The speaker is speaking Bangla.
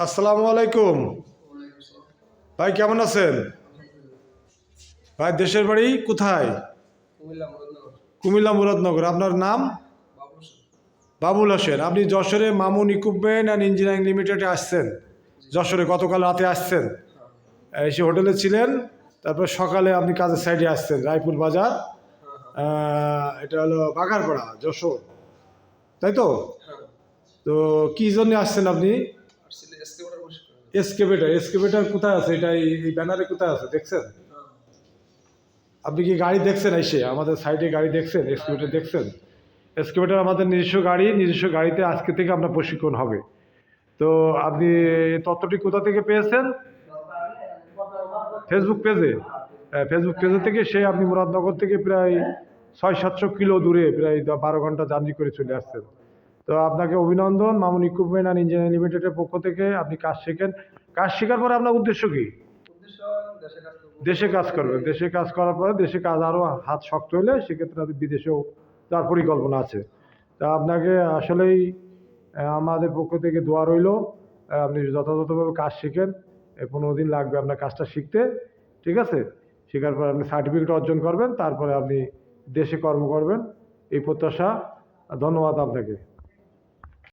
আসসালামু আলাইকুম। ভাই কেমন আছেন? ভাই দেশের বাড়ি কোথায়? কুমিল্লা মুরাদনগর। আপনার নাম? বাবুল হোসেন। আপনি যশোরে মামুন ইকুইপমেন্ট অ্যান্ড ইঞ্জিনিয়ারিং লিমিটেডে আসছেন? যশোরে গতকাল রাতে আসছেন, এসে হোটেলে ছিলেন, তারপর সকালে আপনি কাজের সাইডে আসছেন রায়পুর বাজার, এটা হলো বাগারপাড়া যশোর, তাই তো? তো কি জন্য আসছেন আপনি? এসকেভেটার। এসকেভেটার কোথায় আছে? এটা এই ব্যানারে কোথায় আছে দেখছেন? আপনি কি গাড়ি দেখছেন? এসে আমাদের সাইডে গাড়ি দেখছেন? এসকেভেটার দেখছেন? এসকেভেটার আমাদের নিজস্ব গাড়ি। নিজস্ব গাড়িতে আজকে থেকে আপনার প্রশিক্ষণ হবে। তো আপনি তথ্যটি কোথা থেকে পেয়েছেন? ফেসবুক পেজে। ফেসবুক পেজে থেকে সে আপনি মুরাদনগর থেকে প্রায় 600-700 কিলো দূরে প্রায় 12 ঘন্টা জার্নি করে চলে আসছেন। তো আপনাকে অভিনন্দন। মামুন ইকুইপমেন্ট অ্যান্ড ইঞ্জিনিয়ারিং লিমিটেডের পক্ষ থেকে আপনি কাজ শেখেন। কাজ শেখার পরে আপনার উদ্দেশ্য কি? দেশে কাজ করবেন। দেশে কাজ করার পরে দেশে কাজ আরও হাত শক্ত হলে সেক্ষেত্রে আপনি বিদেশেও যাওয়ার পরিকল্পনা আছে। তা আপনাকে আসলেই আমাদের পক্ষ থেকে দোয়া রইল, আপনি যথাযথভাবে কাজ শিখেন। 15 দিন লাগবে আপনার কাজটা শিখতে, ঠিক আছে? শেখার পর আপনি সার্টিফিকেট অর্জন করবেন, তারপরে আপনি দেশে কর্ম করবেন, এই প্রত্যাশা। ধন্যবাদ আপনাকে।